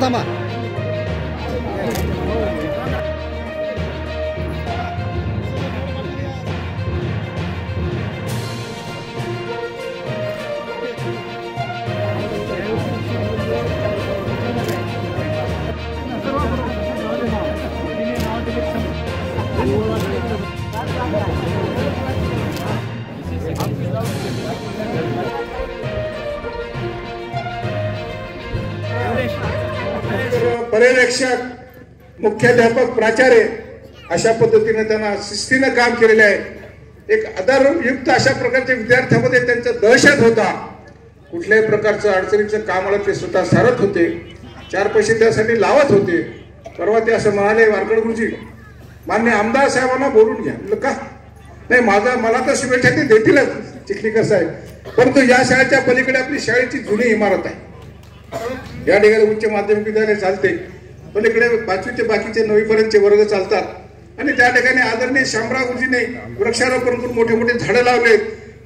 थांबा. पर्यवेक्षक, मुख्याध्यापक, प्राचार्य अशा पद्धतीने त्यांना शिस्तीने काम केलेले आहे. एक आदरयुक्त अशा प्रकारच्या विद्यार्थ्यांमध्ये त्यांचा दहशत होता. कुठल्याही प्रकारचं अडचणीचं कामाला ते स्वतः सारत होते, चार पैसे त्यासाठी लावत होते. परवा ते असं म्हणाले, वारकड गुरुजी मान्य आमदार साहेबांना बोलून घ्या. म्हटलं का? नाही, मला तर शुभेच्छा ते देतीलच चिखलीकर साहेब, परंतु या शाळेच्या पलीकडे आपली शाळेची जुनी इमारत आहे. या ठिकाणी उच्च माध्यमिक विद्यालय चालते, पलीकडे 5वी ते बाकीचे 9वी पर्यंतचे वर्ग चालतात आणि त्या ठिकाणी आदरणीय शामराव गुरुजीने वृक्षारोपण करून मोठे मोठे झाडं लावलेत.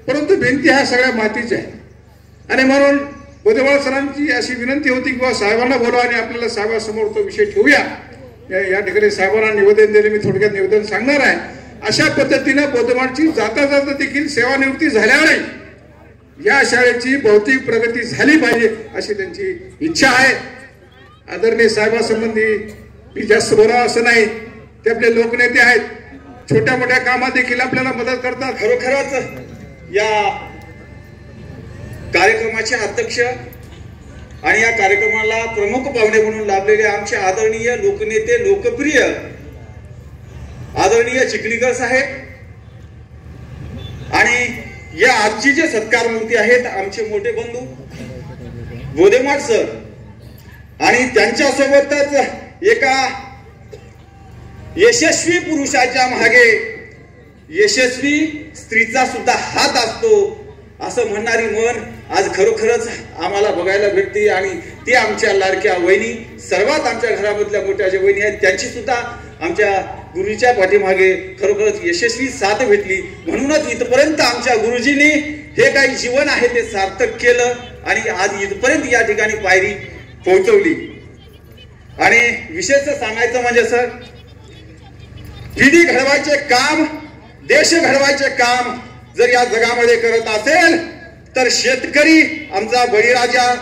परंतु भिंती ह्या सगळ्या मातीच्या आहेत आणि म्हणून बोधेवाळ सरांची अशी विनंती होती की साहेबांना बोलवा आणि आपल्याला साहेबांसमोर तो विषय ठेवूया. या ठिकाणी साहेबांना निवेदन दिले, मी थोडक्यात निवेदन सांगणार आहे. अशा पद्धतीने बोधेवाळची जाता जाता देखील सेवानिवृत्ती झाल्यावर या शाळेची भौतिक प्रगती झाली पाहिजे अशी त्यांची इच्छा आहे. आदरणीय साहेबांसंबंधी मी जास्त बोलावं असं नाही, ते आपले लोकनेते आहेत, छोट्या मोठ्या कामात देखील आपल्याला मदत करतात. खरोखरच या कार्यक्रमाचे अध्यक्ष आणि या कार्यक्रमाला प्रमुख पाहुणे म्हणून लाभलेले आमचे आदरणीय लोकनेते, लोकप्रिय आदरणीय चिखलीकर साहेब आणि या आजची जे सत्कार मूर्ती आहेत आमचे मोठे बंधू बोधेमाड सर आणि त्यांच्यासोबतच एका यशस्वी पुरुषाच्या मागे यशस्वी स्त्रीचा सुद्धा हात असतो असं म्हणणारी मन आज खरोखरच आम्हाला बघायला भेटते. आणि ती आमच्या लाडक्या वहिनी, सर्वात आमच्या घरामधल्या मोठ्या ज्या वहिनी आहेत त्यांची सुद्धा आमच्या गुरुजीच्या पाठीमागे खरोखरच यशस्वी साथ भेटली. म्हणूनच इथपर्यंत आमच्या गुरुजींनी हे काही जीवन आहे ते सार्थक केलं आणि आज इथपर्यंत या ठिकाणी पायरी पोहोचवली. आणि विशेष सांगायचं म्हणजे सर, पिढी घडवायचे काम, देश घडवायचे काम जर या जगामध्ये करत असेल तर शेतकरी आमचा बळीराजा,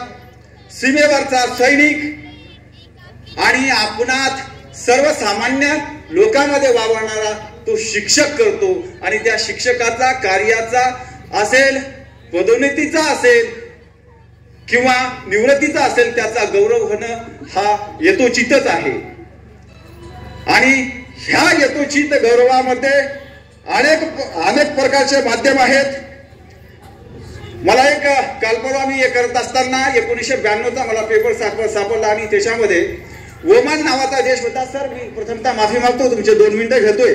सीमेवरचा सैनिक आणि आपणात सर्वसामान्य लोकांमध्ये वावरणारा तो शिक्षक करतो. आणि त्या शिक्षकाचा, कार्याचा असेल, पदोन्नतीचा असेल किंवा निवृत्तीचा असेल, त्याचा गौरव होणं हा यथोचितच आहे. आणि ह्या यथोचित गौरवामध्ये अनेक प्रकारचे माध्यम आहेत. मला एक काल परवा मी हे करत असताना 1992चा मला पेपर सापडला आणि त्याच्यामध्ये ओमान नावाचा देश होता. सर, मी प्रथमतः माफी मागतो, तुमचे 2 मिनिटं घेतोय.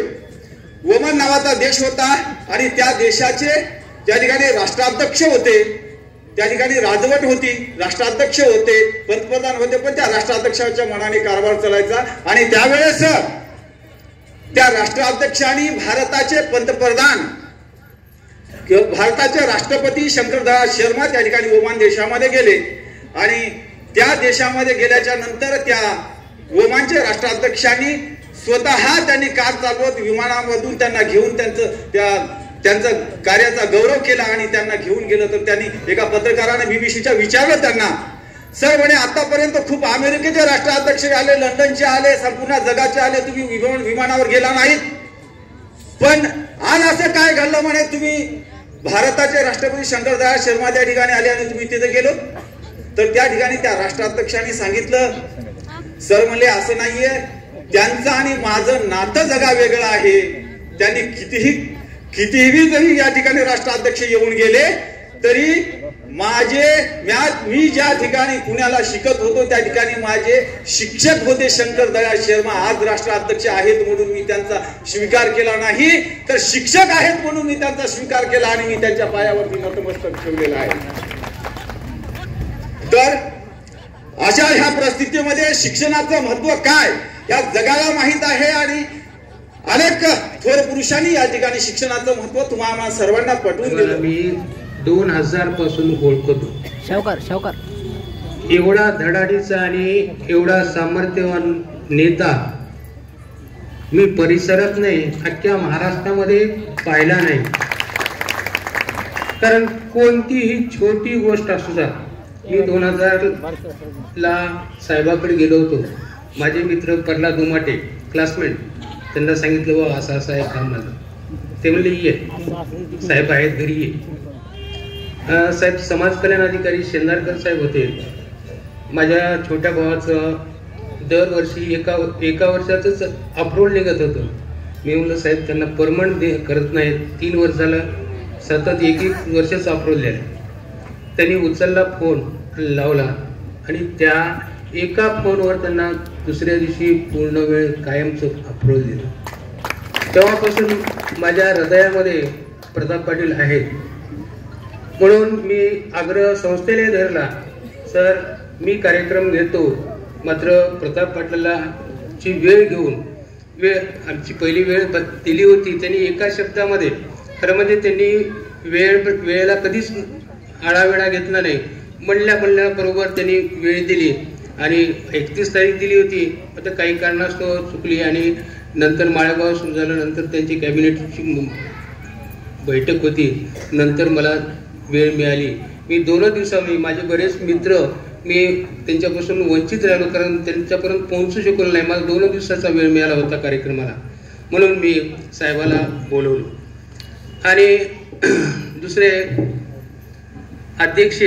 ओमान नावाचा देश होता आणि त्या देशाचे त्या ठिकाणी राष्ट्राध्यक्ष होते, त्या ठिकाणी राजवट होती, राष्ट्राध्यक्ष होते, पंतप्रधान होते, पण त्या राष्ट्राध्यक्षाच्या मनाने कारभार चालायचा. आणि त्यावेळेस त्या राष्ट्राध्यक्षांनी भारताचे पंतप्रधान, भारताचे राष्ट्रपती शंकरदयाळ शर्मा त्या ठिकाणी ओमान देशामध्ये गेले आणि त्या देशामध्ये गेल्याच्या नंतर त्या ओमानच्या राष्ट्राध्यक्षांनी स्वतः त्यांनी कार चालवत विमानामधून त्यांना घेऊन त्यांचा कार्याचा गौरव केला आणि त्यांना घेऊन गेलं. तर त्यांनी एका पत्रकाराने बीबीसीच्या विचारलं त्यांना, सर म्हणे आतापर्यंत खूप अमेरिकेचे राष्ट्राध्यक्ष आले, लंडनचे आले, संपूर्ण जगाचे आले, तुम्ही विमानावर गेला नाहीत, पण आज असं काय घडलं म्हणे तुम्ही भारताचे राष्ट्रपती शंकरदयाळ शर्मा त्या ठिकाणी आले आणि तुम्ही तिथे गेलो. तर त्या ठिकाणी त्या राष्ट्राध्यक्षांनी सांगितलं, सर म्हणले असं नाहीये, त्यांचं आणि माझं नातं जगा वेगळं आहे. त्यांनी कितीही जरी या ठिकाणी राष्ट्राध्यक्ष येऊन गेले तरी मी ज्या ठिकाणी पुण्याला शिकत होतो त्या ठिकाणी माझे शिक्षक होते शंकरदयाळ शर्मा. आज राष्ट्राध्यक्ष आहेत म्हणून मी त्यांचा स्वीकार केला नाही, तर शिक्षक आहेत म्हणून मी त्यांचा स्वीकार केला आणि मी त्यांच्या पायावरती नतमस्तक ठेवलेलं आहे. तर अशा ह्या परिस्थितीमध्ये शिक्षणाचं महत्व काय या जगाला माहित आहे आणि अनेक थोर पुरुषांनी या ठिकाणी शिक्षणाचं महत्व तुम्हाला सर्वांना पटवून दिलं. मी 2000 पासून ओळखतो. एवढा धडाडीचा आणि एवढा सामर्थ्यवान नेता मी परिसरात नाही, अख्ख्या महाराष्ट्रामध्ये पाहिला नाही. कारण कोणतीही छोटी गोष्ट असू द्या. मी 2000 ला साहेबाकडे गेलो होतो. माझे मित्र प्रल्हाद उमाटे क्लासमेट, त्यांना सांगितलं बा असं असं आहे काम माझं. ते म्हणले ये साहेब आहेत घरी ये. साहेब समाज कल्याण अधिकारी शेंदारकर साहेब होते. माझ्या छोट्या भावाचं दरवर्षी एका वर्षाचंच अप्रूव्हल निघत होतं. मी म्हणलं साहेब त्यांना परमनंट करत नाहीत, 3 वर्ष झालं सतत एक वर्षाचं अप्रूव्हल द्यायला. त्यांनी उचलला फोन लावला आणि त्या एका फोनवर त्यांना दुसऱ्या दिवशी पूर्ण वेळ कायमचं अप्रूव्हल दिलं. तेव्हापासून माझ्या हृदयामध्ये प्रताप पाटील आहेत. म्हणून मी आग्रह संस्थेने धरला, सर मी कार्यक्रम घेतो, मात्र प्रताप पाटलाची वेळ घेऊन आमची पहिली वेळ दिली होती. त्यांनी एका शब्दामध्ये खरं म्हणजे त्यांनी वेळेला कधीच आळावेळा घेतला नाही. म्हणल्या बरोबर त्यांनी वेळ दिली आणि 31 तारीख दिली होती. आता काही कारणास्तव चुकली आणि नंतर माळेगाव सुरू झालं. नंतर त्यांची कॅबिनेटची बैठक होती. नंतर मला वेळ मिळाली. मी 2 दिवसांनी माझे बरेच मित्र मी त्यांच्यापासून वंचित राहिलो, कारण त्यांच्यापर्यंत पोहोचू शकलो नाही. मला 2 दिवसाचा वेळ मिळाला होता कार्यक्रमाला, म्हणून मी साहेबाला बोलवलो. आणि दुसरे अध्यक्ष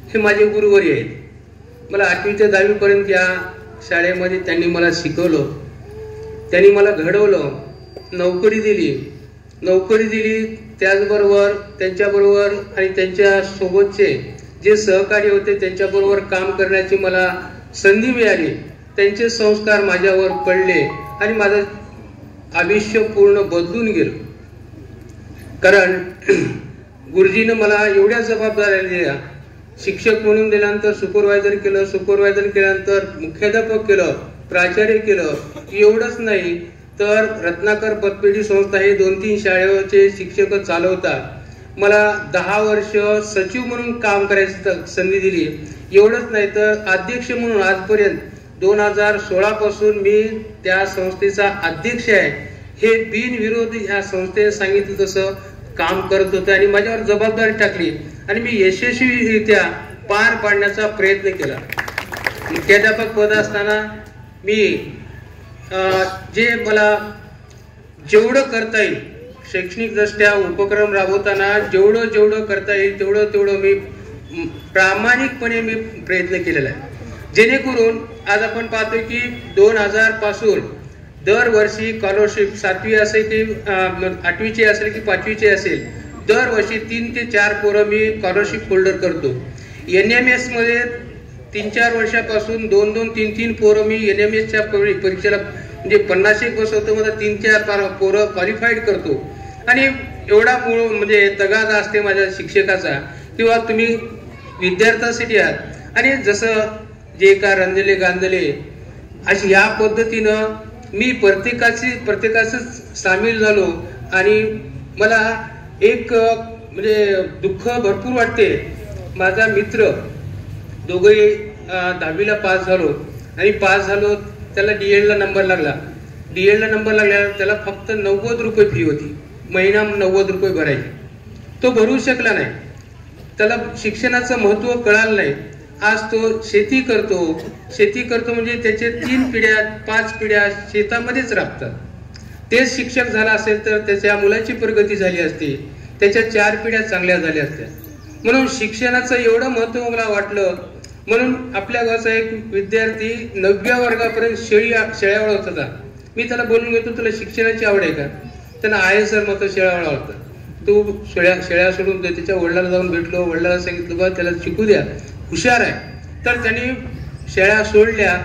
हे माझे गुरुवर्य आहेत. मला 8वी ते 10वी पर्यंत या शाळेमध्ये त्यांनी मला शिकवलं, त्यांनी मला घडवलं, नोकरी दिली. त्याचबरोबर त्यांच्याबरोबर आणि त्यांच्या सोबतचे जे सहकारी होते त्यांच्याबरोबर काम करण्याची मला संधी मिळाली. त्यांचे संस्कार माझ्यावर पडले आणि माझं आयुष्य पूर्ण बदलून गेलं. कारण गुरुजीनं मला एवढ्या जबाबदाऱ्या दिल्या. शिक्षक म्हणून दिल्यानंतर सुपरवायझर केल्यानंतर मुख्याध्यापक केलं, प्राचार्य केलं. एवढंच नाही तर रत्नाकर पतपेढी संस्था हे 2-3 शाळेचे शिक्षक चालवतात. मला 10 वर्ष सचिव म्हणून काम करायची संधी दिली. एवढंच नाही तर अध्यक्ष म्हणून आजपर्यंत 2016 पासून मी त्या संस्थेचा अध्यक्ष आहे. हे बिनविरोधी या संस्थेने सांगितलं तसं काम करत होतं आणि माझ्यावर जबाबदारी टाकली आणि मी यशस्वीरित्या पार पाडण्याचा प्रयत्न केला. मुख्याध्यापक पद असताना मी जे मला जेवढं करता येईल शैक्षणिक दृष्ट्या उपक्रम राबवताना जेवढं करता येईल तेवढं मी प्रामाणिकपणे मी प्रयत्न केलेला आहे. जेणेकरून आज आपण पाहतो की 2000 पासून दरवर्षी स्कॉलरशिप 7वी असेल की 8वीची असेल की 5वीची असेल, दरवर्षी 3 ते 4 पोरं मी स्कॉलरशिप होल्डर करतो. NMS मध्ये 3-4 वर्षापासून 2-2, 3-3 पोरं मी NMSच्या परीक्षेला म्हणजे 50 बसवतो. मला 3-4 पोरं क्वालिफाईड करतो आणि एवढा म्हणजे तगादा असते माझ्या शिक्षकाचा किंवा तुम्ही विद्यार्थ्यांसाठी आहात. आणि जसं जे का रंजले गांधले अशी या पद्धतीनं मी प्रत्येकाचं सामील झालो आणि मला एक म्हणजे दुःख भरपूर वाटते. माझा मित्र दोघे 10वीला पास झालो आणि त्याला DED ला नंबर लागला. DED ला नंबर लागल्यावर त्याला फक्त 90 रुपये फी होती, महिना 90 रुपये भरायचे. तो भरू शकला नाही, त्याला शिक्षणाचं महत्व कळालं नाही. आज तो शेती करतो म्हणजे त्याचे 3 पिढ्या 5 पिढ्या शेतामध्येच राबतात. तेच शिक्षक झाला असेल तर त्याच्या मुलाची प्रगती झाली असती, त्याच्या 4 पिढ्या चांगल्या झाल्या असत्या. म्हणून शिक्षणाचं एवढं महत्व मला वाटलं. म्हणून आपल्या गावचा एक विद्यार्थी 9व्या वर्गापर्यंत शेळ्या वळवत होता. मी त्याला बोलून घेतो, तुला शिक्षणाची आवड आहे का? त्यांना आहे सर, मग शेळ्या वळवतात. तू शेळ्या सोडून दे. त्याच्या वडिलांना जाऊन भेटलो, वडिलांना सांगितलं बा त्याला शिकू द्या, हुशार आहे. तर त्यांनी शेळ्या सोडल्या.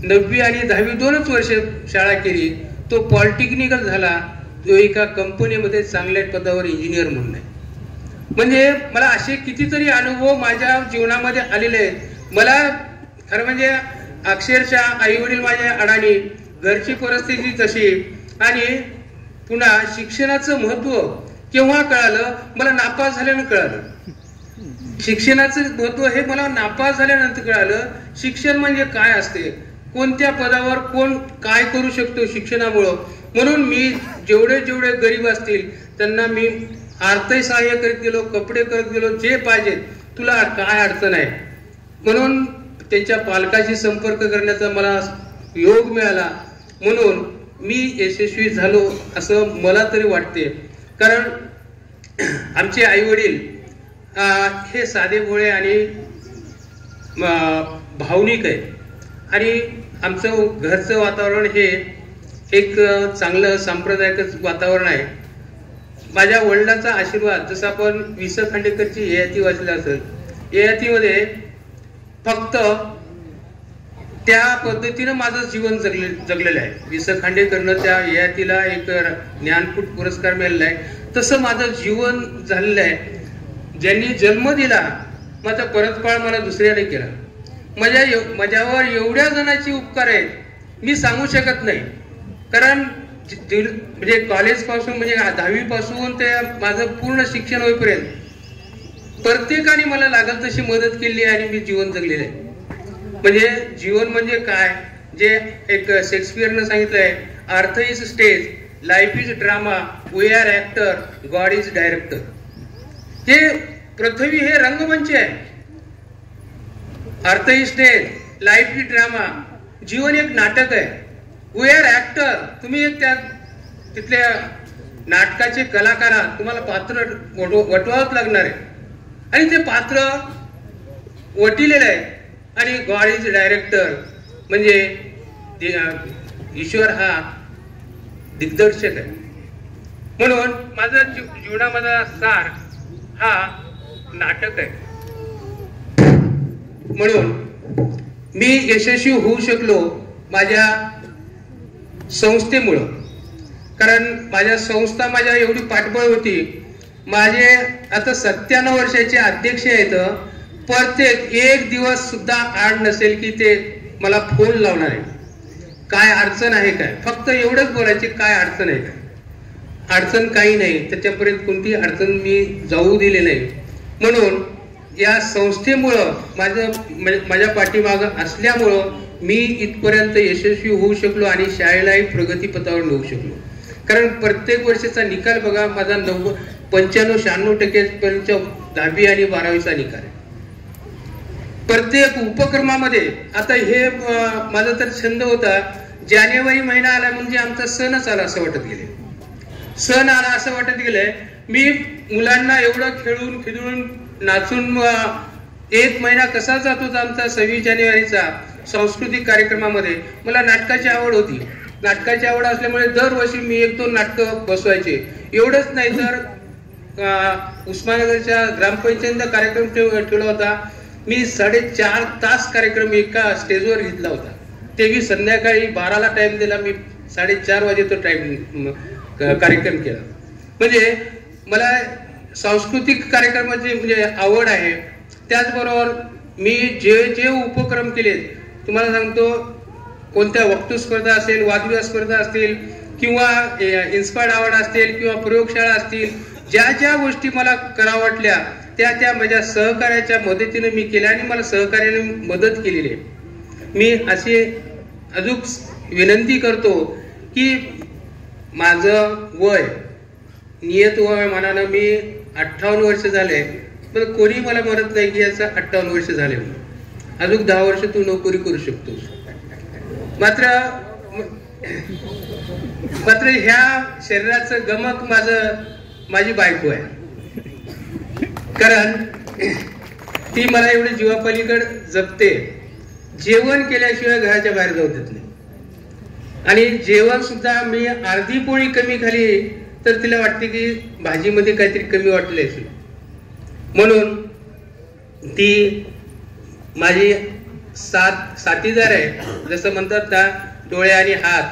9वी आणि 10वी 2च वर्ष शाळा केली. तो पॉलिटेक्निकल झाला. तो एका कंपनीमध्ये चांगल्या पदावर इंजिनियर म्हणून आहे. म्हणजे मला असे कितीतरी अनुभव माझ्या जीवनामध्ये आलेले आहेत. मला खरं म्हणजे अक्षरशः आई वडील माझ्या अडाणी, घरची परिस्थिती तशी आणि पुन्हा शिक्षणाचं महत्व केव्हा कळालं, मला नापास झाल्यानं कळालं. शिक्षणाचं महत्व हे मला नापास झाल्यानंतर कळालं. शिक्षण म्हणजे काय असते, कोणत्या पदावर कोण काय करू शकतो शिक्षणामुळं. म्हणून मी जेवढे जेवढे गरीब असतील त्यांना मी आर्थिक सहाय्य करत गेलो, कपडे करत गेलो, जे पाहिजे तुला काय अडचण आहे म्हणून त्यांच्या पालकाशी संपर्क करण्याचा मला योग मिळाला. म्हणून मी यशस्वी झालो असं मला तरी वाटते. कारण आमचे आई वडील हे साधे भोळे आणि भावनिक आहे आणि आमचं घरचं वातावरण हे एक चांगलं सांप्रदायिक वातावरण आहे. माझ्या वडिलांचा आशीर्वाद, जसं आपण वि स खांडेकरची ययाती वाचली असेल, ययातीमध्ये फक्त त्या पद्धतीनं माझं जीवन जगलेलं आहे. वि स खांडेकरनं त्या ययातीला एक ज्ञानपीठ पुरस्कार मिळालेला आहे. तसं माझं जीवन झालेलं आहे. ज्यांनी जन्म दिला माझा परतफाळ मला दुसऱ्याने केला. माझ्यावर एवढ्या जणांचे उपकार आहेत मी सांगू शकत नाही. कारण म्हणजे कॉलेज पासून म्हणजे 10वी पासून ते माझं पूर्ण शिक्षण होईपर्यंत प्रत्येकाने मला लागल तशी मदत केली आणि मी जीवन जगलेलं आहे. म्हणजे जीवन म्हणजे काय, जे एक शेक्सपियरनं सांगितलंय, earth is stage, life is drama, we are actor, God is director. हे पृथ्वी हे रंगमंच आहे. Earth is stage, life is drama, जीवन एक नाटक आहे. वी आर ऍक्टर, तुम्ही एक त्या तिथल्या नाटकाचे कलाकार आहात, तुम्हाला पात्र वटवावंच लागणार आहे आणि ते पात्र वटिलेलं आहे. आणि गॉड इज डायरेक्टर म्हणजे ईश्वर हा दिग्दर्शक आहे. म्हणून माझा जीवनामधला सार हा नाटक आहे. म्हणून मी यशस्वी होऊ शकलो माझ्या संस्थेमुळं. कारण माझ्या संस्था माझ्या एवढी पाठबळ होती. माझे आता 97 वर्षाचे अध्यक्ष आहेत. प्रत्येक एक दिवस सुद्धा आड नसेल की ते मला फोन लावणार आहे, काय अडचण आहे काय, फक्त एवढंच बोलायचे काय अडचण आहे काय. अडचण काही नाही, त्याच्यापर्यंत कोणती अडचण मी जाऊ दिली नाही. म्हणून या संस्थेमुळं माझ्या पाठीमागं असल्यामुळं मी इथपर्यंत यशस्वी होऊ शकलो आणि शाळेलाही प्रगतीपथावर नेऊ शकलो. कारण प्रत्येक वर्षाचा निकाल बघा, माझा 95-96% पर्यंत 10वी आणि 12वीचा निकाल आहे. प्रत्येक उपक्रमामध्ये आता हे माझा तर छंद होता, जानेवारी महिना आला म्हणजे आमचा सणच आला असं वाटत गेले. सण आला असं वाटत गेलंय. मी मुलांना एवढं खेळून खिदळून नाचून एक महिना कसा जात होता आमचा 26 जानेवारीचा सांस्कृतिक कार्यक्रमामध्ये. मला नाटकाची आवड होती. नाटकाची आवड असल्यामुळे दरवर्षी मी 1-2 नाटकं बसवायचे. एवढंच नाही तर उस्मानगरच्या ग्रामपंचायतीचा कार्यक्रम ठेवला होता. मी 4.5 तास कार्यक्रम एका स्टेजवर घेतला होता. तेही संध्याकाळी 12ला टाइम दिला. मी 4:30 वाजे तो टाइम कार्यक्रम केला. म्हणजे मला सांस्कृतिक कार्यक्रमाची म्हणजे आवड आहे. त्याचबरोबर मी जे उपक्रम केले तुम्हाला सांगतो, कोणत्या वक्तृत्व स्पर्धा असेल, वादविवाद स्पर्धा असतील किंवा इन्स्पायर्ड अवॉर्ड असतील किंवा प्रयोगशाळा असतील, ज्या गोष्टी मला कराव्या वाटल्या त्या माझ्या सहकार्याच्या मदतीने मी केल्या आणि मला सहकार्याने मदत केलेली आहे. मी अशी अजून विनंती करतो की माझं वय नियत वय मानानं मी 58 वर्ष झाले, पण कोणी मला म्हणत नाही की याचं 58 वर्ष झाले, अजून 10 वर्ष तू नोकरी करू शकतोस. मात्र ह्या शरीराचं गमक माझी बायको आहे. कारण ती मला एवढी जीवापलीकडे जपते. जेवण केल्याशिवाय घराच्या बाहेर जाऊ देत नाही आणि जेवण सुद्धा मी अर्धी पोळी कमी खाली तर तिला वाटते की भाजीमध्ये काहीतरी कमी वाटले असेल. म्हणून ती माझी साथीदार आहे. जसं म्हणतात ना, डोळे आणि हात,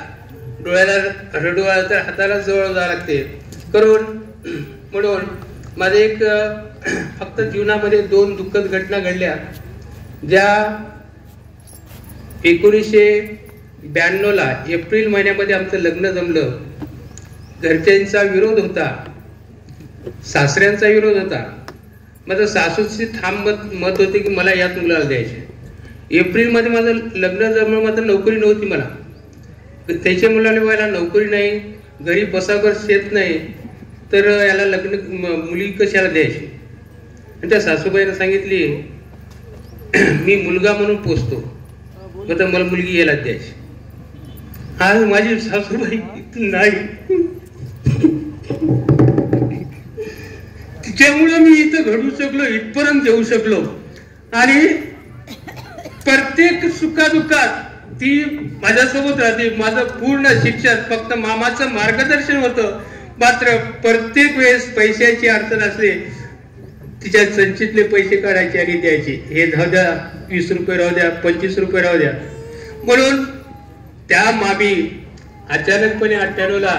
डोळ्याला रडोळा तर हाताला जवळ जावं लागते करून. म्हणून माझे एक फक्त जीवनामध्ये 2 दुःखद घटना घडल्या, ज्या 1992ला एप्रिल महिन्यामध्ये आमचं लग्न जमलं घरच्यांचा विरोध होता, सासऱ्यांचा विरोध होता. माझं सासूची ठाम मत होते की मला याच मुलाला द्यायचे. एप्रिलमध्ये माझं लग्न जमलं, मात्र नोकरी नव्हती मला. त्याच्या मुलाला व्हायला नोकरी नाही, घरी बसावर शेत नाही, तर याला लग्न मुली कशाला द्यायची. आणि त्या सासूबाईनं सांगितली मी मुलगा म्हणून पोचतो, मग मला मुलगी याला द्यायची. आज माझी सासूबाई नाही, तिच्यामुळे मी इथं घडू शकलो, इथपर्यंत येऊ शकलो. आणि प्रत्येक सुखादुःखात ती माझ्यासोबत राहते. माझं पूर्ण शिक्षण फक्त मामाचं मार्गदर्शन होतं, मात्र प्रत्येक वेळेस पैशाची अडचण असली तिच्या संचितले पैसे काढायचे आणि द्यायचे. हे राहू द्या, 20 रुपये राहू द्या, 25 रुपये राहू द्या. म्हणून त्या मामी अचानकपणे 98ला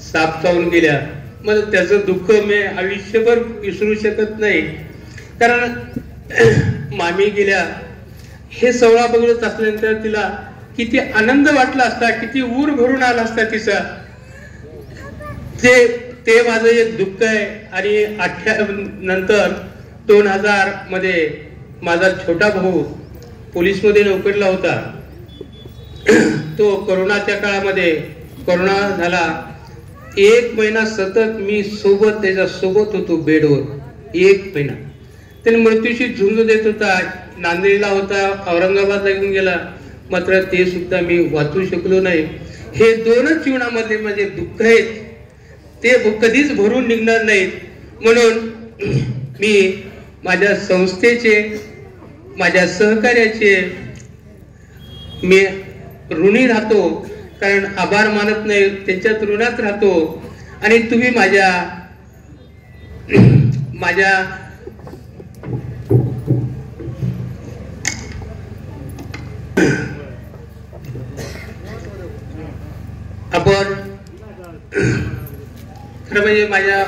साप चावून गेल्या. मला त्याचं दुःख मी आयुष्यभर विसरू शकत नाही. कारण मामी गेल्या हे सोहळा बघत असल्यानंतर तिला किती आनंद वाटला असता, किती ऊर भरून आला असता तिचा. ते माझं एक दुःख आहे. आणि नंतर 2000 मध्ये माझा छोटा भाऊ पोलीस मध्ये नोकरीला होता. तो कोरोनाच्या काळामध्ये कोरोना झाला. 1 महिना सतत मी त्याच्या सोबत होतो बेडवर. 1 महिना त्याने मृत्यूशी झुंज देत होता. नांदेडला होता, औरंगाबादला येऊन गेला, मात्र ते सुद्धा मी वाचू शकलो नाही. हे 2च जीवनामध्ये माझे दुःख आहेत, ते कधीच भरून निघणार नाहीत. म्हणून मी माझ्या संस्थेचे, माझ्या सहकार्याचे मी ऋणी राहतो. कारण आभार मानत नाही, त्यांच्यात ऋणात राहतो. आणि तुम्ही माझ्या आपण खरं म्हणजे माझ्या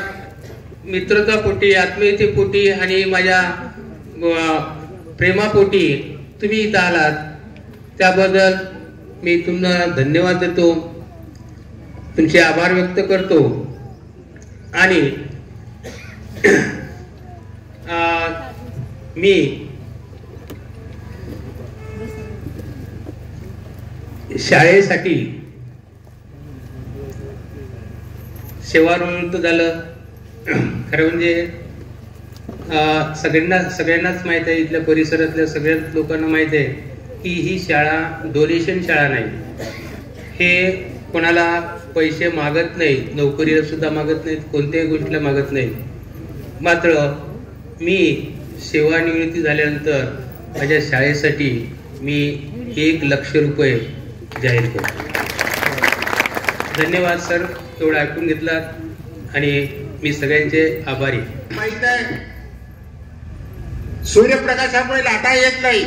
मित्रतापोटी, आत्मीयतेपोटी आणि माझ्या प्रेमापोटी तुम्ही इथं आलात, त्याबद्दल मी तुम्हाला धन्यवाद देतो, तुमचे आभार व्यक्त करतो. आणि मी शाळेसाठी सेवानिवृत्त झालं. खरं म्हणजे सगळ्यांनाच माहित आहे, इथल्या परिसरातल्या सगळ्याच लोकांना माहित आहे की ही शाळा डोनेशन शाळा नाही. हे कोणाला पैसे मागत नाही, नोकरीला सुद्धा मागत नाहीत, कोणत्याही गोष्टीला मागत नाही. मात्र मी सेवानिवृत्ती झाल्यानंतर माझ्या शाळेसाठी मी 1 लाख रुपये जाहीर करतो. धन्यवाद सर, एवढं ऐकून घेतलात आणि मी सगळ्यांचे आभारी. माहित आहे, सूर्यप्रकाशामुळे लाटा येत नाही,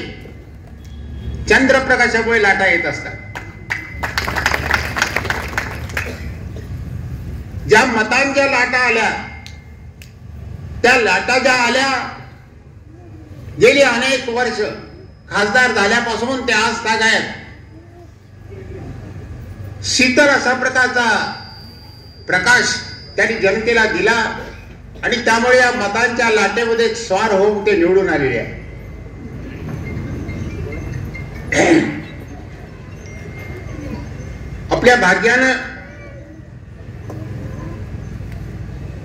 चंद्रप्रकाशामुळे लाटा येत असतात. ज्या मतांच्या लाटा आल्या, त्या लाटा ज्या आल्या गेली अनेक वर्ष खासदार झाल्यापासून ते आज तागायत शीतल अशा प्रकारचा प्रकाश त्यांनी जनतेला दिला. आणि त्यामुळे या मतांच्या लाटेमध्ये स्वार होऊन ते निवडून आलेले आहे. आपल्या भाग्यानं.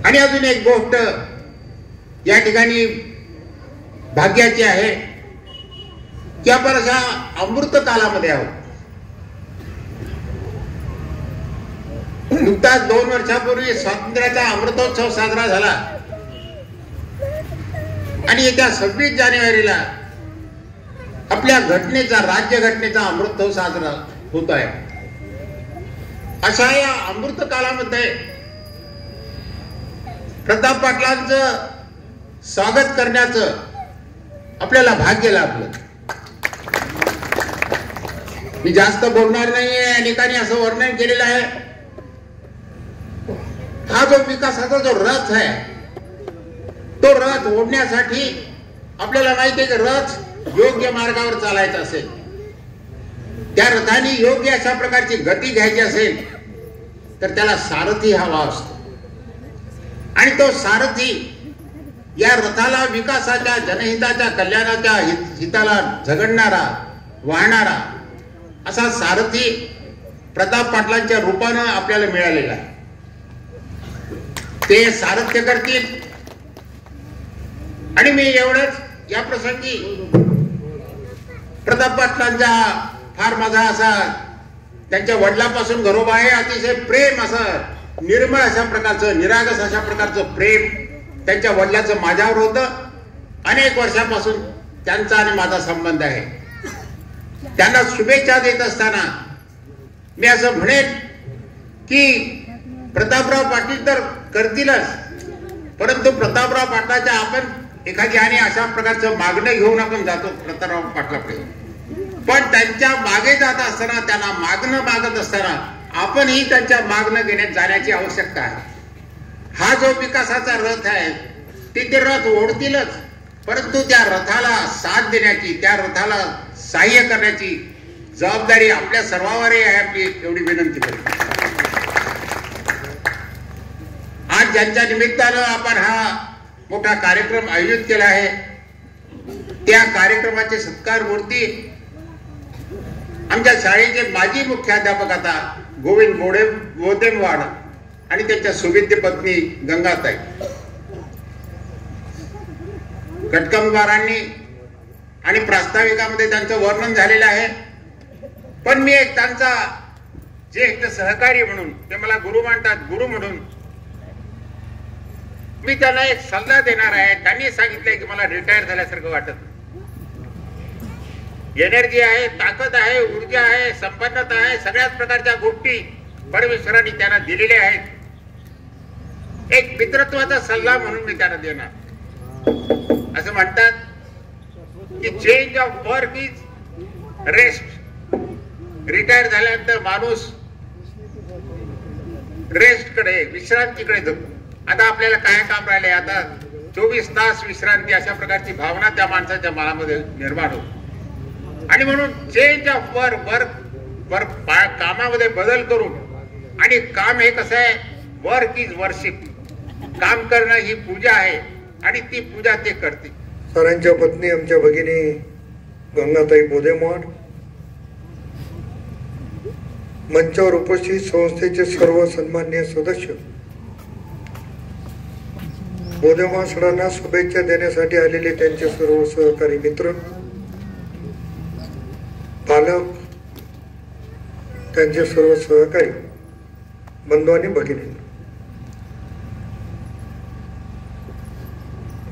आणि अजून एक गोष्ट या ठिकाणी भाग्याची आहे की आपण अशा अमृत कालामध्ये आहोत. नुकताच 2 वर्षापूर्वी स्वातंत्र्याचा अमृतोत्सव साजरा झाला आणि येत्या 26 जानेवारीला आपल्या घटनेचा, राज्यघटनेचा अमृतोत्सव साजरा होत आहे. अशा या अमृत कालामध्ये प्रताप पाटलांचं स्वागत करण्याचं आपल्याला भाग्य लाभलं. मी जास्त बोलणार नाहीये. अनेकांनी असं वर्णन केलेलं आहे, हा जो विकासाचा जो रथ आहे, तो रथ ओढण्यासाठी आपल्याला माहिती आहे की रथ योग्य मार्गावर चालायचा असेल, त्या रथाने योग्य अशा प्रकारची गती घ्यायची असेल तर त्याला सारथी हवा असतो आणि तो सारथी या रथाला विकासाच्या, जनहिताच्या, कल्याणाच्या हिताला झगडणारा, वाहणारा असा सारथी प्रताप पाटलांच्या रूपानं आपल्याला मिळालेला आहे. ते सारथ्य करतील. आणि मी एवढंच या प्रसंगी प्रताप पाटलांचा फार माझा असा त्यांच्या वडिलांपासून घरोबा आहे अतिशय प्रेम, असं निर्मळ अशा प्रकारचं, निरागस अशा प्रकारचं प्रेम त्यांच्या वडिलांचं माझ्यावर होतं. अनेक वर्षापासून त्यांचा आणि माझा संबंध आहे. त्यांना शुभेच्छा देत असताना मी असं म्हणेन की प्रतापराव पाटील तर करतीलच, परंतु प्रतापराव पाटलाच्या आपण एखादी आणि अशा प्रकारचं मागणं घेऊन आपण जातो प्रतापराव पाटलाकडे, पण त्यांच्या मागे जात असताना, त्यांना मागणं मागत असताना आपणही त्यांच्या मागणं घेण्यात जाण्याची आवश्यकता आहे. हा जो विकासाचा रथ आहे ते रथ ओढतीलच, परंतु त्या रथाला साथ देण्याची, त्या रथाला सहाय्य करण्याची जबाबदारी आपल्या सर्वांवरही आहे. आपली एवढी विनंती करतो. आज ज्यांच्या निमित्तानं आपण हा मोठा कार्यक्रम आयोजित केला आहे, त्या कार्यक्रमाचे सत्कार मूर्ती आमच्या शाळेचे माजी मुख्याध्यापक आता गोविंद बोदेमवाड आणि त्यांच्या सुविद्य पत्नी गंगाताई घटकमदारांनी आणि प्रास्ताविकामध्ये त्यांचं वर्णन झालेलं आहे. पण मी एक त्यांचा ज्येष्ठ सहकारी म्हणून, ते मला गुरु मानतात, गुरु म्हणून मी त्यांना एक सल्ला देणार आहे. त्यांनी सांगितलंय की मला रिटायर झाल्यासारखं वाटत, एनर्जी आहे, ताकद आहे, ऊर्जा आहे, संपन्नता आहे, सगळ्याच प्रकारच्या गोष्टी परमेश्वरांनी त्यांना दिलेल्या आहेत. एक मित्रत्वाचा सल्ला म्हणून मी त्यांना देणार. असं म्हणतात की change of work is rest. Retire झाल्यानंतर माणूस रेस्टकडे, विश्रांतीकडे जातो. आता आपल्याला काय काम राहिले, आता 24 तास विश्रांती, अशा प्रकारची भावना त्या माणसाच्या मनामध्ये निर्माण होते. आणि म्हणून चेंज ऑफ वर्क कामामध्ये बदल करून, आणि काम हे कसं आहे, वर्क इज वर्शिप. काम करणं ही पूजा आहे आणि ती पूजा ते करते. सरांच्या पत्नी आमच्या भगिनी गंगाताई बोदेमवाड, मंचावर उपस्थित संस्थेचे सर्व सन्माननीय सदस्य, बोदेमवाड सरांना शुभेच्छा देण्यासाठी आलेले त्यांचे सर्व सहकारी मित्र, पालक, त्यांचे सर्व सहकारी बंधू आणि भगिनी,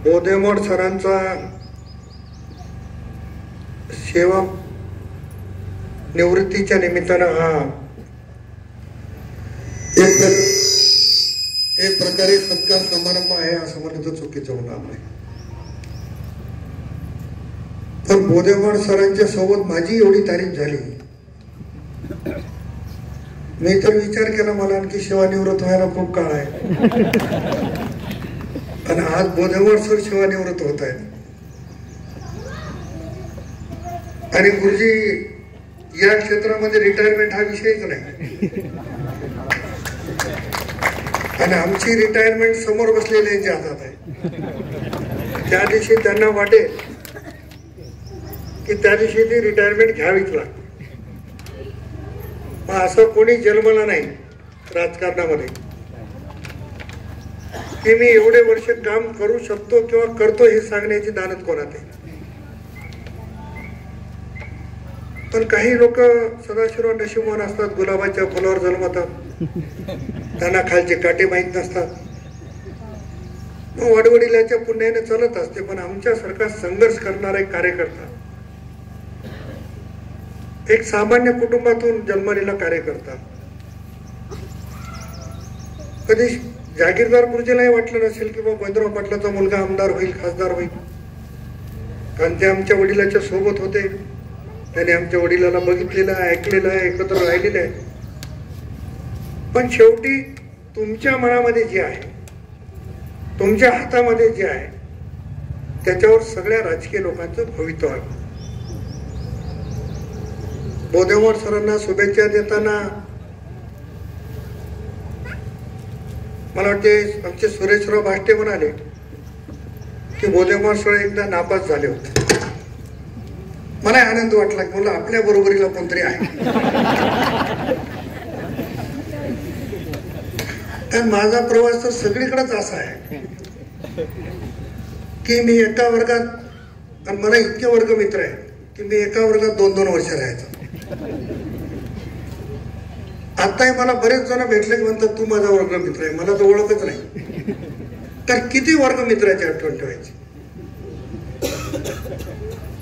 बोदेमवाड सरांचा सेवा निवृत्तीच्या निमित्तानं हा एक प्रकारे सत्कार समारंभ आहे असं म्हणलं तर चुकीचं होणार नाही. तर बोदेमवाड सरांच्या सोबत माझी एवढी तारीफ झाली, मी तर विचार केला मला आणखी सेवानिवृत्त व्हायला खूप काळ आहे, आणि आज बोदेमवाड सर सेवानिवृत्त होत आहेत. आणि गुरुजी, या क्षेत्रामध्ये रिटायरमेंट हा विषयच नाही, आणि आमची रिटायरमेंट समोर बसलेल्यांच्या हातात आहे. त्या दिवशी त्यांना वाटेल की त्या दिवशी ती रिटायरमेंट घ्यावीच लागते. मग असं कोणी जन्मला नाही राजकारणामध्ये की मी एवढे वर्ष काम करू शकतो किंवा करतो हे सांगण्याची दानत कोणात आहे. पण काही लोक सदाशिव नशिबवान असतात, गुलाबाच्या फुलावर जन्मतात, त्यांना खालचे काटे माहीत नसतात. मग वडवडिलाच्या पुण्याने चालत असते. पण आमच्यासारखा संघर्ष करणारा एक कार्यकर्ता, एक सामान्य कुटुंबातून जन्मलेला कार्यकर्ता, कधी जागीरदार गुरुजीलाही वाटलं नसेल की बाबा गोविंदराव पाटलाचा मुलगा आमदार होईल, खासदार होईल, कारण ते आमच्या वडिलाच्या सोबत होते. त्याने आमच्या वडिलाला बघितलेलं आहे, ऐकलेलं आहे, एकत्र राहिलेलं आहे. पण शेवटी तुमच्या मनामध्ये जे आहे, तुमच्या हातामध्ये जे आहे, त्याच्यावर सगळ्या राजकीय लोकांचं भवितव्य आहे. बोदेमवाड सरांना शुभेच्छा देताना मला वाटते आमचे सुरेशराव भाष्टे म्हणाले की बोधेमोर सर एकदा नापास झाले होते. मला आनंद वाटला की मला आपल्या बरोबरीला कोणतरी आहे. कारण माझा प्रवास तर सगळीकडेच असा आहे की मी एका वर्गात, आणि मला इतके वर्ग मित्र आहेत की मी एका वर्गात 2-2 वर्ष राहायचो. आताही मला बरेच जण भेटले की म्हणतात तू माझा वर्ग मित्र आहे. मला तर ओळखच नाही. तर किती वर्ग मित्राची आठवण ठेवायची.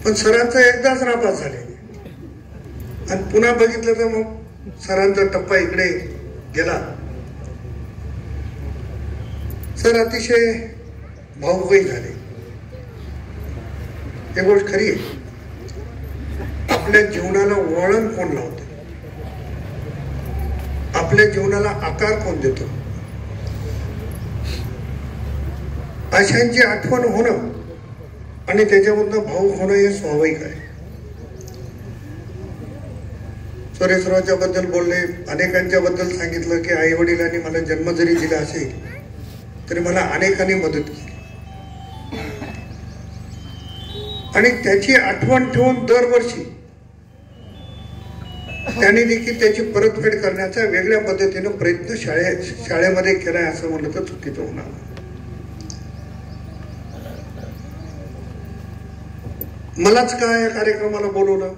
पण सरांचा एकदाच नापास झाले आणि पुन्हा बघितलं तर मग सरांचा टप्पा इकडे गेला. सर अतिशय भावुकही झाले. ही गोष्ट खरी आहे. आपल्या जीवनाला वळण कोण लावतं, आपल्या जीवनाला आकार कोण देतो, अशांची आठवण होणं आणि त्याच्यामधनं भावुक होणं हे स्वाभाविक आहे. सुरेशरावच्या बद्दल बोलले, अनेकांच्या बद्दल सांगितलं की आई वडिलांनी मला जन्म जरी दिला असेल तरी मला अनेकांनी मदत केली. आणि त्याची आठवण ठेवून दरवर्षी त्यांनी देखील त्याची परतफेड करण्याचा वेगळ्या पद्धतीनं प्रयत्न शाळेमध्ये केलाय असं म्हणलं तर चुकीचं होणार. मलाच का या कार्यक्रमाला बोलवलं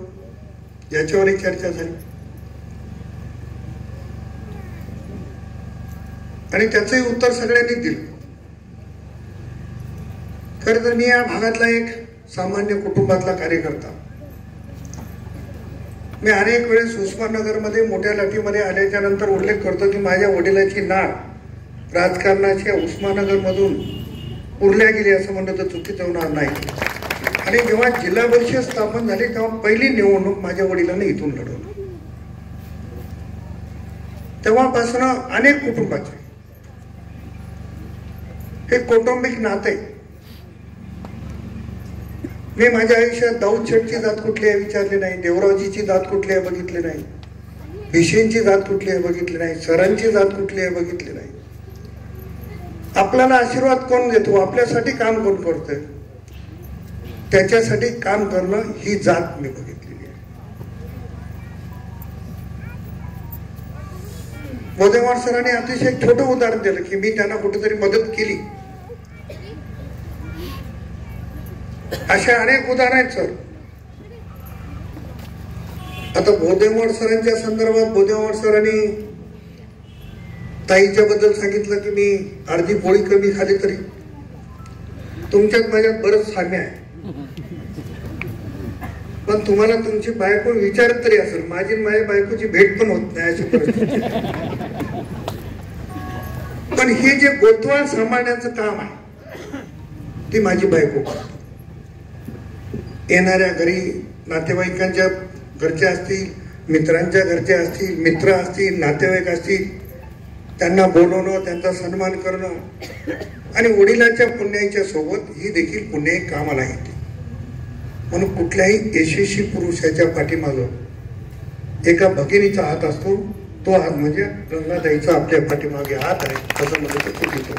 याच्यावरही चर्चा झाली आणि त्याचंही उत्तर सगळ्यांनी दिलं. खरं तर मी या भागातला एक सामान्य कुटुंबातला कार्यकर्ता. मी अनेक वेळेस उस्माननगरमध्ये मोठ्या लाठीमध्ये आल्याच्या नंतर उल्लेख करतो की माझ्या वडिलांची नाळ राजकारणाच्या उस्माननगरमधून उरल्या गेली असं म्हणलं तर चुकीचं होणार नाही. आणि जेव्हा जिल्हा परिषद स्थापन झाली तेव्हा पहिली निवडणूक माझ्या वडिलांनी इथून लढवली. तेव्हापासून अनेक कुटुंबाचे हे कौटुंबिक नाते. मी माझ्या आयुष्यात दाऊद शेठची जात कुठली आहे विचारली नाही, देवरावजीची जात कुठली आहे बघितली नाही, भिशेंची जात कुठली आहे बघितली नाही, सरांची जात कुठली आहे बघितली नाही. आपल्याला आशीर्वाद कोण देतो, आपल्यासाठी काम कोण करतोय, त्याच्यासाठी काम करणं ही जात मी बघितलेली आहे. बोधेवाड सरांनी अतिशय छोटं उदाहरण दिलं की मी त्यांना कुठेतरी मदत केली. अशा अनेक उदाहरण आहेत सर. आता बोधेवाड सरांच्या संदर्भात बोधेवाड सरांनी ताईच्या बद्दल सांगितलं की मी अर्धी पोळी कमी खाली तरी तुमच्यात माझ्यात बरंच साम्य आहे. पण तुम्हाला तुमची बायको विचारत तरी असेल, माझी माझ्या बायकोची भेट पण होत नाही अशी परिस्थिती. पण हे जे गोतवाळ सांभाळण्याचं काम आहे ती माझी बायको. येणाऱ्या घरी नातेवाईकांच्या घरचे असतील, मित्रांच्या घरचे असतील, मित्र असतील, नातेवाईक असतील, त्यांना बोलवणं, त्यांचा सन्मान करणं आणि वडिलांच्या पुण्याच्या सोबत ही देखील पुण्य कामाला येते. म्हणून कुठल्याही यशस्वी पुरुषाच्या पाठीमागं एका भगिनीचा हात असतो. तो हात म्हणजे गंगाताईचा आपल्या पाठीमागे हात आहे असं म्हणजे ते चुकीचं.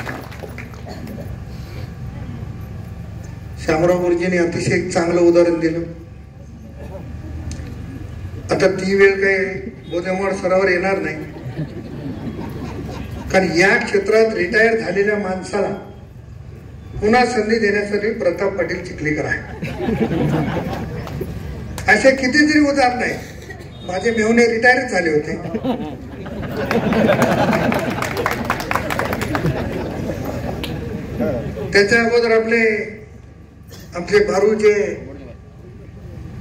शामराव गुरुजींनी अतिशय चांगलं उदाहरण दिलं. आता ती वेळ काही बोधेवाड सरावर येणार नाही, कारण या क्षेत्रात रिटायर झालेल्या माणसाला पुन्हा संधी देण्यासाठी प्रताप पाटील चिखलीकर आहे. असे कितीतरी उदाहरण आहे. माझे मेहुणे रिटायर झाले होते. त्याच्या अगोदर आपले बारूचे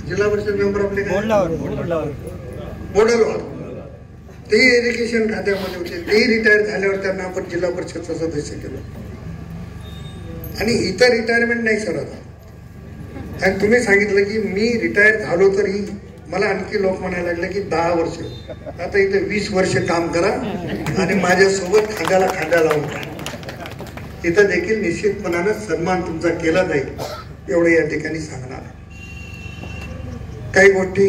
जिल्हा परिषद मेंबर आपले बोडलवार तेही एज्युकेशन खात्यामध्ये होते. तेही रिटायर झाल्यावर त्यांना आपण जिल्हा परिषदचा सदस्य केलं. आणि इतर रिटायरमेंट नाही सर आता. आणि तुम्ही सांगितलं की मी रिटायर झालो तरी मला आणखी लोक म्हणायला लागले की 10 वर्ष, आता इथे 20 वर्ष काम करा आणि माझ्यासोबत खांद्याला खांद्या लावून करा. तिथं देखील निश्चितपणानं सन्मान तुमचा केला जाईल एवढं या ठिकाणी सांगणार. काही गोष्टी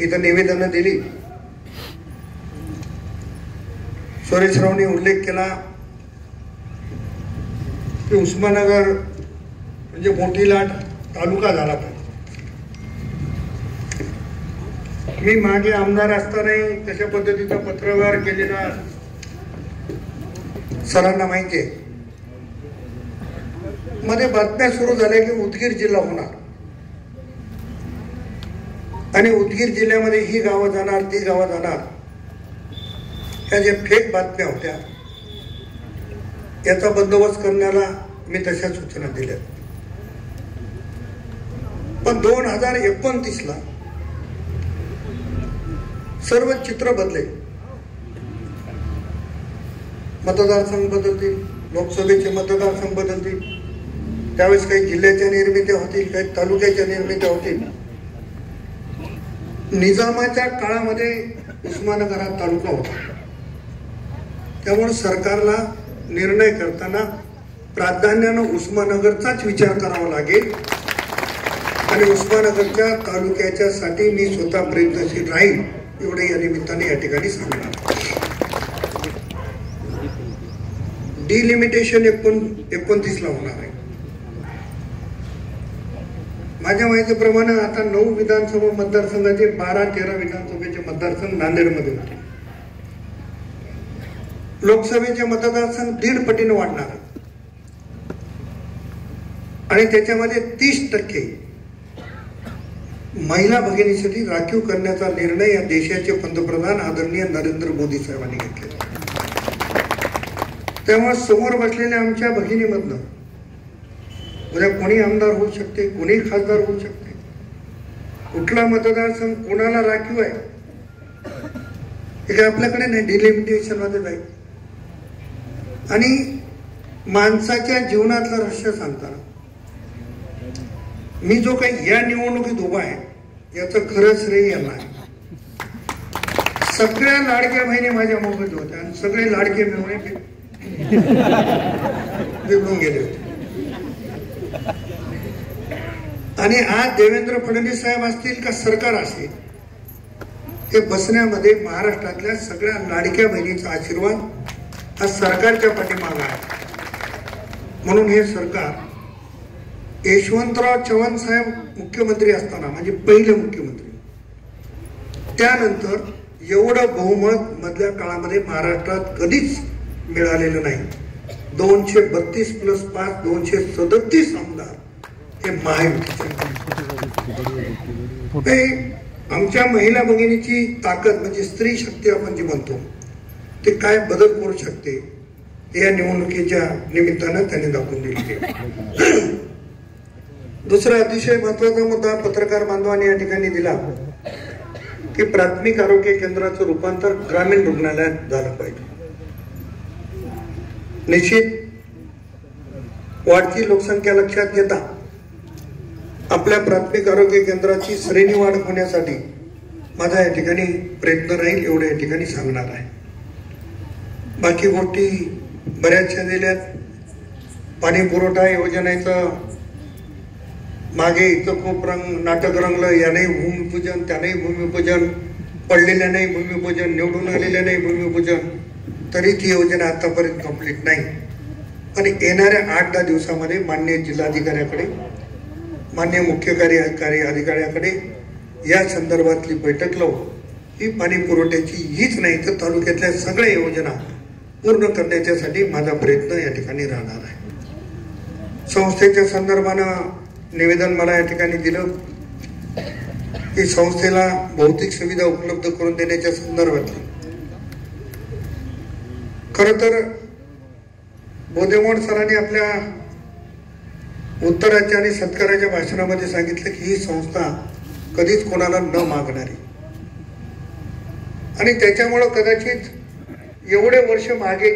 इथं निवेदनं दिली. सुरेशरावने उल्लेख केला की उस्माननगर म्हणजे मोठी लाट तालुका झाला पाहिजे. मी मागे आमदार असतानाही तशा पद्धतीचा पत्रव्यवहार केलेला सरांना माहिती आहे. मध्ये बातम्या सुरू झाल्या की उदगीर जिल्हा होणार आणि उदगीर जिल्ह्यामध्ये ही गावं जाणार ती गावं जाणार, ह्या ज्या फेक बातम्या होत्या याचा बंदोबस्त करण्याला मी तशा सूचना दिल्या. पण 2029ला सर्व चित्र बदले. मतदारसंघ बदलतील, लोकसभेचे मतदारसंघ बदलतील, त्यावेळेस काही जिल्ह्याच्या निर्मित्या होतील, काही तालुक्याच्या निर्मित्या होतील. निजामाच्या काळामध्ये उस्माननगर हा तालुका होता. त्यामुळे सरकारला निर्णय करताना प्राधान्यानं उस्माननगरचाच विचार करावा लागेल आणि उस्माननगरच्या तालुक्याच्यासाठी मी स्वतः प्रयत्नशील राहील एवढे या निमित्ताने या ठिकाणी सांगणार. डिलिमिटेशन 29ला होणार आहे. माझ्या माहितीप्रमाणे आता 9 विधानसभा मतदारसंघाचे 12-13 विधानसभेचे मतदारसंघ नांदेडमध्ये होते. लोकसभेचे मतदारसंघ 1.5 पटीने वाढणार आणि त्याच्यामध्ये 30% महिला भगिनीसाठी राखीव करण्याचा निर्णय या देशाचे पंतप्रधान आदरणीय नरेंद्र मोदी साहेबांनी घेतला. त्यामुळे समोर बसलेल्या आमच्या भगिनीमधनं उद्या कोणी आमदार होऊ शकते, कोणी खासदार होऊ शकते. कुठला मतदारसंघ कोणाला राखीव आहे हे काय आपल्याकडे नाही. डिलिमिटेशन मध्ये जाईल आणि माणसाच्या जीवनातलं रहस्य सांगताना मी जो काही या निवडणुकीत उभा आहे याचं खरं श्रेय यांना आहे. सगळ्या लाडक्या बहिणी माझ्या मोबाईल होत्या आणि सगळे लाडके मिळवणे बिघडून गेले होते. आणि आज देवेंद्र फडणवीस साहेब असतील का सरकार असेल, ते बसण्यामध्ये महाराष्ट्रातल्या सगळ्या लाडक्या बहिणीचा आशीर्वाद हा सरकारच्या पाठीमागे आहे. म्हणून हे सरकार यशवंतराव चव्हाण साहेब मुख्यमंत्री असताना म्हणजे पहिले मुख्यमंत्री, त्यानंतर एवढं बहुमत मधल्या काळामध्ये महाराष्ट्रात कधीच मिळालेलं नाही. 232 + 5 237 आमदार हे महायुतीचे. आमच्या महिला भगिनीची ताकद म्हणजे स्त्री शक्ती आपण जी म्हणतो ते काय बदल करू शकते या निवडणुकीच्या निमित्तानं त्यांनी दाखवून दिली. दुसरा अतिशय महत्वाचा मुद्दा पत्रकार बांधवांनी या ठिकाणी दिला की प्राथमिक आरोग्य केंद्राचं रूपांतर ग्रामीण रुग्णालयात झालं पाहिजे. निश्चित वाढती लोकसंख्या लक्षात घेता आपल्या प्राथमिक आरोग्य केंद्राची श्रेणीवाढ होण्यासाठी माझा या ठिकाणी प्रयत्न राहील एवढे या ठिकाणी सांगणार आहे. बाकी गोष्टी बऱ्याचशा दिल्यात. पाणी पुरवठा योजनेचं मागे इथं खूप नाटक रंगलं. याने भूमिपूजन, त्याने भूमिपूजन, पडलेल्याने भूमिपूजन, निवडून आलेल्याने भूमिपूजन, तरी ती योजना आतापर्यंत कंप्लीट नाही. पण येणाऱ्या 8-10 दिवसामध्ये माननीय जिल्हाधिकाऱ्याकडे, माननीय मुख्य कार्यकारी अधिकाऱ्याकडे या संदर्भातली बैठक लावून ही पाणी पुरवठ्याची हीच नाही तर तालुक्यातल्या सगळ्या योजना पूर्ण करण्याच्यासाठी माझा प्रयत्न या ठिकाणी राहणार आहे. संस्थेच्या संदर्भानं निवेदन मला या ठिकाणी दिलं की संस्थेला भौतिक सुविधा उपलब्ध करून देण्याच्या संदर्भातली खरं तर बोधेमोड सरांनी आपल्या उत्तराच्या आणि सत्काराच्या भाषणामध्ये सांगितलं की ही संस्था कधीच कोणाला न मागणारी आणि त्याच्यामुळं कदाचित एवढे वर्ष मागे.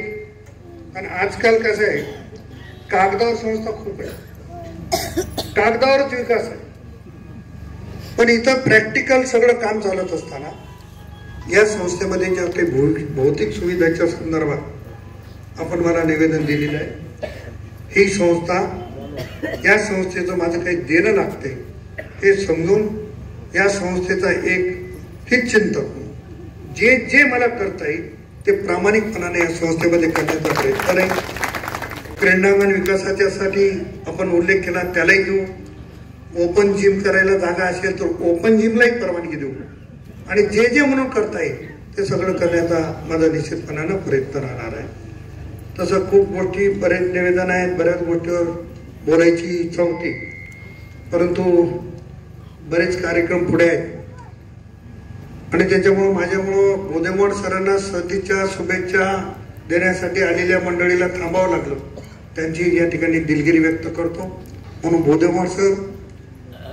आणि आजकाल कसं आहे, कागदावर संस्था खूप आहे, कागदावरच विकास आहे, पण इथं प्रॅक्टिकल सगळं काम चालत असताना या संस्थेमध्ये ज्या काही भौतिक सुविधाच्या संदर्भात आपण मला निवेदन दिलेलं आहे, ही संस्था, या संस्थेचं माझं काही देणं लागते हे समजून या संस्थेचा एक हित चिंतक जे मला करता येईल ते प्रामाणिकपणाने या संस्थेमध्ये करण्याचा प्रयत्न आहे. क्रीडांगण विकासाच्यासाठी आपण उल्लेख केला, त्यालाही घेऊ. ओपन जिम करायला जागा असेल तर ओपन जिमलाही परवानगी देऊ आणि जे जे म्हणून करता येईल ते सगळं करण्याचा माझा निश्चितपणानं प्रयत्न राहणार आहे. तसं खूप गोष्टी, बरेच निवेदन आहेत, बऱ्याच गोष्टीवर बोलायची इच्छा होती, परंतु बरेच कार्यक्रम पुढे आहेत आणि त्याच्यामुळं माझ्यामुळं बोधेमोड सरांना सदिच्छा शुभेच्छा देण्यासाठी आलेल्या मंडळीला थांबावं लागलं. त्यांची या ठिकाणी दिलगिरी व्यक्त करतो. म्हणून बोधेमोड सर,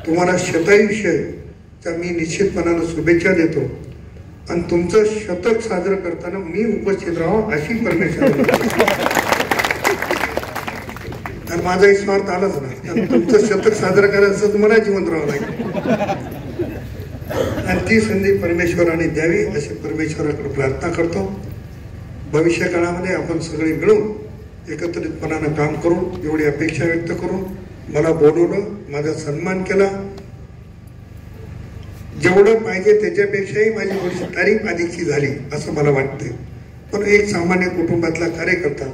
तुम्हाला शतायुष्याच्या मी निश्चितपणानं शुभेच्छा देतो आणि तुमचं शतक साजरं करताना मी उपस्थित राहावं अशी परमेश्वर, आणि माझाही स्वार्थ आलाच नाही. तुमचं शतक साजरं करायचं तुम्हाला जिवंत राहावं लागेल आणि ती संधी परमेश्वराने द्यावी अशी परमेश्वराकडे प्रार्थना करतो. भविष्य काळामध्ये आपण सगळे मिळून एकत्रितपणानं काम करून एवढी अपेक्षा व्यक्त करून मला बोलवलं, माझा सन्मान केला. जेवढं पाहिजे त्याच्यापेक्षाही माझी थोडीशी तारीफ आधीची झाली असं मला वाटतंय. पण एक सामान्य कुटुंबातला कार्यकर्ता,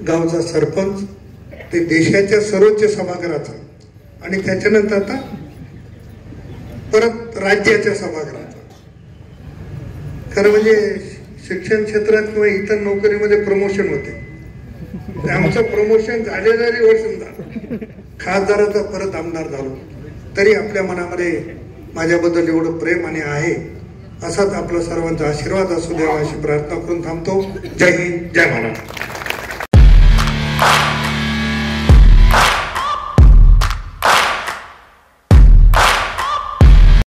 गावचा सरपंच, ते देशाच्या सर्वोच्च सभागृहाचा आणि त्याच्यानंतर आता परत राज्याच्या सभागृहाचा. खरं म्हणजे शिक्षण क्षेत्रात किंवा इतर नोकरीमध्ये प्रमोशन होते, आमचं प्रमोशन झालेलं वर्ष झालं, खासदाराचा परत आमदार झालो, तरी आपल्या मनामध्ये माझ्याबद्दल एवढं प्रेम आणि आहे. असाच आपला सर्वांचा आशीर्वाद असू द्यावा अशी प्रार्थना करून थांबतो. जय हिंद, जय महाराष्ट्र.